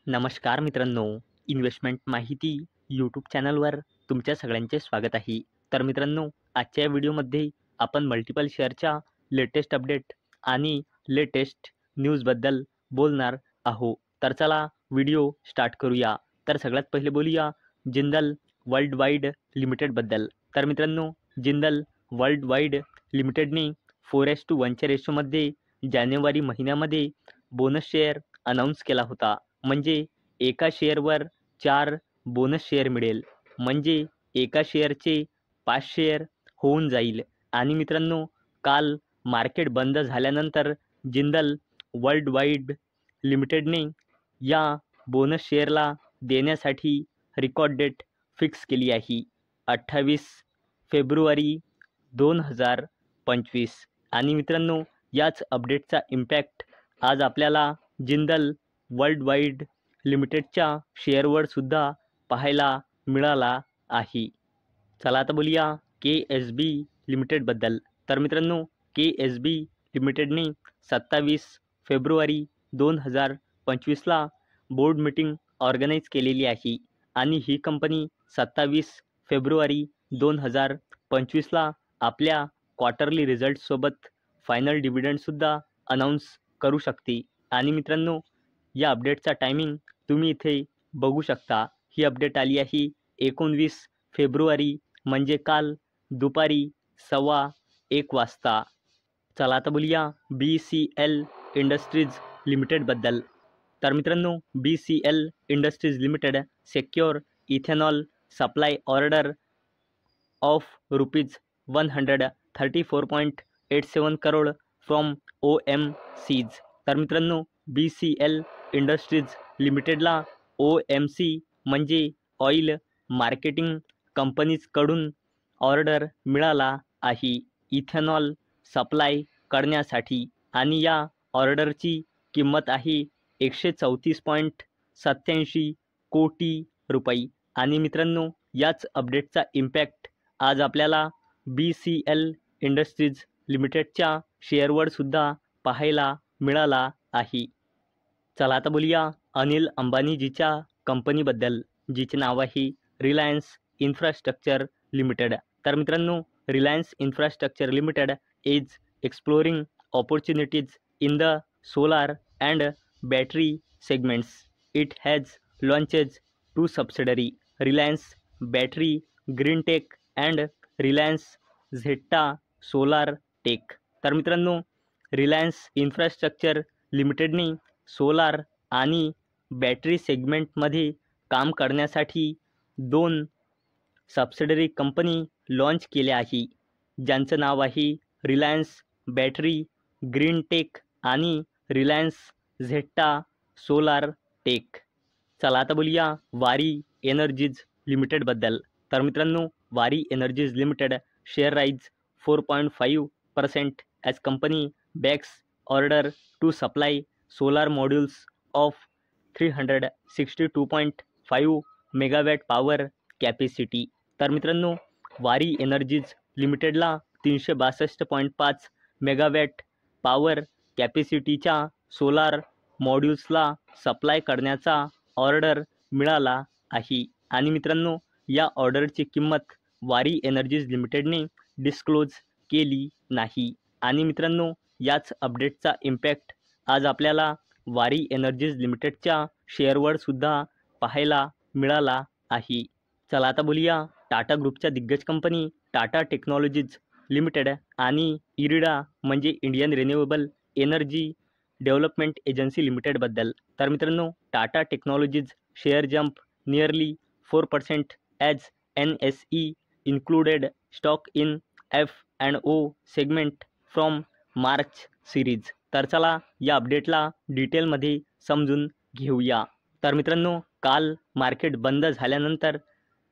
नमस्कार मित्रांनो, इन्व्हेस्टमेंट माहिती यूट्यूब चॅनलवर तुमच्या सगळ्यांचे स्वागत आहे. तर मित्रांनो, आजच्या व्हिडिओमध्ये आपण मल्टिपल शेअरच्या लेटेस्ट अपडेट आणि लेटेस्ट न्यूजबद्दल बोलणार आहोत. तर चला व्हिडिओ स्टार्ट करूया. तर सगळ्यात पहिले बोलूया जिंदल वर्ल्ड वाईड लिमिटेडबद्दल. तर मित्रांनो, जिंदल वर्ल्ड वाईड लिमिटेडने 4:1च्या रेशोमध्ये जानेवारी महिन्यामध्ये बोनस शेअर अनाऊन्स केला होता. म्हणजे एका शेअरवर 4 बोनस शेअर मिळेल. म्हणजे एका शेअरचे 5 शेअर होऊन जाईल. आणि मित्रांनो, काल मार्केट बंद झाल्यानंतर जिंदल वर्ल्ड वाईड लिमिटेडने या बोनस शेअरला देण्यासाठी रेकॉर्ड डेट फिक्स केली आहे, 28 फेब्रुवारी 2025. आणि मित्रांनो, याच अपडेटचा इम्पॅक्ट आज आपल्याला जिंदल वर्ल्ड वाईड लिमिटेडच्या शेअरवर सुद्धा पाहायला मिळाला आहे. चला आता बोलूया KSB लिमिटेडबद्दल. तर मित्रांनो, KSB लिमिटेडने 27 फेब्रुवारी 2025ला बोर्ड मीटिंग ऑर्गनाईज केलेली आहे. आणि ही कंपनी 27 फेब्रुवारी 2025ला आपल्या क्वार्टरली रिझल्टसोबत फायनल डिव्हिडंडसुद्धा अनाऊन्स करू शकते. आणि मित्रांनो, या अपडेटचा टायमिंग तुम्ही इथे बघू शकता. ही अपडेट आली आहे 19 फेब्रुवारी, म्हणजे काल दुपारी 1:15 वाजता. चला आता बोलूया BCL इंडस्ट्रीज लिमिटेडबद्दल. तर मित्रांनो, BCL industries limited secure ethanol supply order of ₹134.87 crore from OMCs. तर मित्रांनो, BCL इंडस्ट्रीज लिमिटेडला OMC म्हणजे ऑइल मार्केटिंग कंपनीजकडून ऑर्डर मिळाला आहे इथेनॉल सप्लाय करण्यासाठी. आणि या ऑर्डरची किंमत आहे 134.87 कोटी रुपये. आणि मित्रांनो, याच अपडेटचा इम्पॅक्ट आज आपल्याला BCL इंडस्ट्रीज लिमिटेडच्या शेअरवर सुद्धा पाहायला मिळाला आहे. चला आता बोलूया अनिल अंबानीजीच्या कंपनीबद्दल, जिचे नाव आहे रिलायन्स इन्फ्रास्ट्रक्चर लिमिटेड. तर मित्रांनो, Reliance infrastructure limited is exploring opportunities in the solar and battery segments. It has launched 2 subsidiary, Reliance Battery Green Tech and Reliance Zeta Solar Tech. तर मित्रांनो, रिलायन्स इन्फ्रास्ट्रक्चर लिमिटेडने सोलार आणि battery सेगमेंटमध्ये काम करण्यासाठी 2 subsidiary company launch केल्या आहे, ज्यांचं नाव आहे रिलायन्स बॅटरी ग्रीन टेक आणि रिलायन्स झेट्टा सोलार टेक. चला आता बोलूया वारी एनर्जीज लिमिटेडबद्दल. तर मित्रांनो, Waaree energies limited share rise 4.5% as company bags order to supply solar modules of 362.5 megawatt power capacity. तर मित्रांनो, वारी एनर्जीज लिमिटेडला 362.5 मेगावॅट पॉवर कॅपॅसिटीच्या सोलार मॉड्यूल्सला सप्लाय करण्याचा ऑर्डर मिळाला आहे. आणि मित्रांनो, या ऑर्डरची किंमत वारी एनर्जीज लिमिटेडने डिस्क्लोज केली नाही. आणि मित्रांनो, याच अपडेटचा इम्पॅक्ट आज आपल्याला वारी एनर्जीज लिमिटेडच्या शेअरवर सुद्धा पाहायला मिळाला आहे. चला आता बोलूया टाटा ग्रुपच्या दिग्गज कंपनी टाटा टेक्नॉलॉजीज लिमिटेड आणि इरिडा म्हणजे Indian renewable energy development agency लिमिटेडबद्दल. तर मित्रांनो, Tata technologies share jump nearly 4% as NSE included stock in F&O segment from March series. तर चला या अपडेटला डिटेलमध्ये समजून घेऊया. तर मित्रांनो, काल मार्केट बंद झाल्यानंतर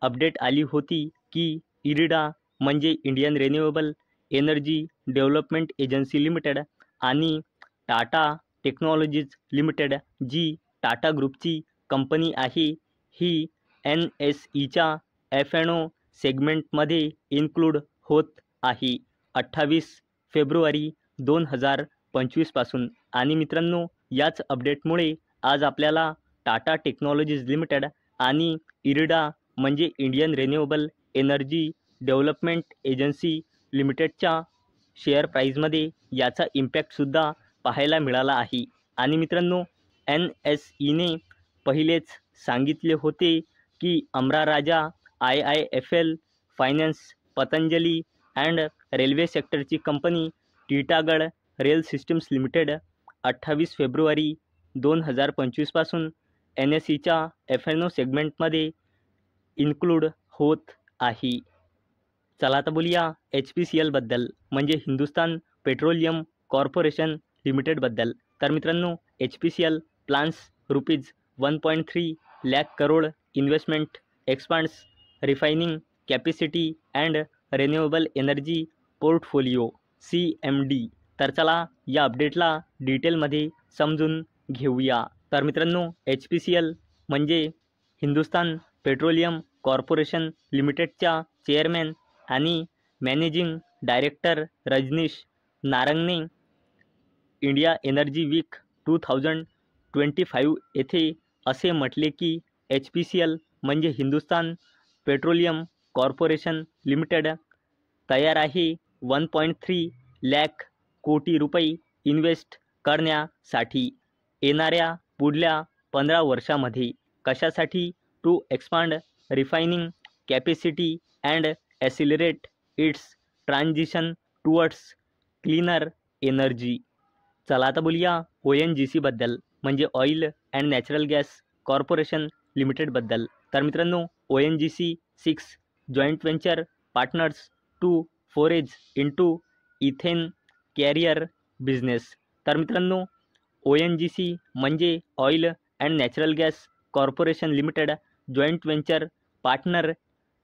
अपडेट आली होती की इरिडा म्हणजे Indian renewable energy development agency limited आणि टाटा टेक्नॉलॉजीज लिमिटेड, जी टाटा ग्रुपची कंपनी आहे, ही NSEच्या F&O सेगमेंटमध्ये इन्क्लूड होत आहे 28 फेब्रुवारी 2025 पासून. आणि मित्रांनो, याच अपडेटमुळे आज आपल्याला टाटा टेक्नॉलॉजीज लिमिटेड आणि इरिडा म्हणजे Indian renewable energy development agency लिमिटेडच्या शेअर प्राईजमध्ये याचा इम्पॅक्टसुद्धा पाहायला मिळाला आहे. आणि मित्रांनो, NSEने पहिलेच सांगितले होते की Amara Raja, IIFL finance, Patanjali and railway सेक्टरची company Titagarh rail systems limited 28 फेब्रुवारी 2025 पासून NSEच्या F&O सेगमेंटमध्ये इन्क्लूड होत आहे. चला आता बोलूया HPCL बद्दल म्हणजे हिंदुस्तान पेट्रोलियम कॉर्पोरेशन लिमिटेडबद्दल. तर मित्रांनो, HPCL plans ₹1.3 lakh crore investment expands refining capacity and renewable energy portfolio CMD. तर चला या अपडेटला डिटेलमध्ये समजून घेऊया. तर मित्रांनो, HPCL म्हणजे हिंदुस्तान पेट्रोलियम कॉर्पोरेशन लिमिटेडच्या चेअरमॅन आणि मॅनेजिंग डायरेक्टर रजनीश नारंगने इंडिया एनर्जी वीक 2025 येथे असे म्हटले की HPCL म्हणजे हिंदुस्तान पेट्रोलियम कॉर्पोरेशन लिमिटेड तयार आहे 1.3 लाख कोटी रुपये इन्व्हेस्ट करण्यासाठी येणाऱ्या पुढल्या 15 वर्षामध्ये. कशासाठी? To expand refining capacity and accelerate its transition towards cleaner energy. चला आता बोलूया ONGC बद्दल म्हणजे oil and natural gas corporation लिमिटेडबद्दल. तर मित्रांनो, ONGC 6 joint venture partners to forage into ethane carrier business. तर मित्रांनो, ONGC म्हणजे oil and natural gas corporation limited joint venture partner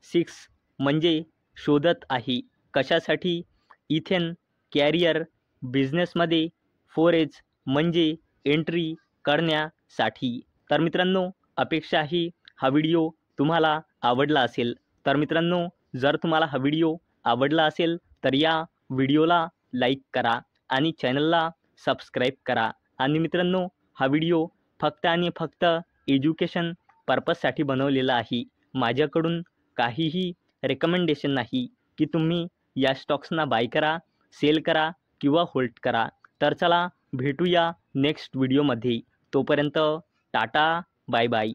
6 म्हणजे शोधत आहे. कशासाठी? इथेन कॅरियर बिझनेसमध्ये फोरेज म्हणजे एंट्री करण्यासाठी. तर मित्रांनो, अपेक्षा आहे हा व्हिडिओ तुम्हाला आवडला असेल. तर मित्रांनो, जर तुम्हाला हा व्हिडिओ आवडला असेल तर या व्हिडिओला लाईक करा आणि चॅनलला सबस्क्राईब करा. आणि मित्रांनो, हा व्हिडिओ फक्त आणि फक्त एज्युकेशन पर्पजसाठी बनवलेला आहे. माझ्याकडून काहीही रेकमेंडेशन नाही की तुम्ही या स्टॉक्सना बाय करा, सेल करा किंवा होल्ड करा. तर चला भेटूया नेक्स्ट व्हिडिओमध्ये. तोपर्यंत टाटा, बाय बाय.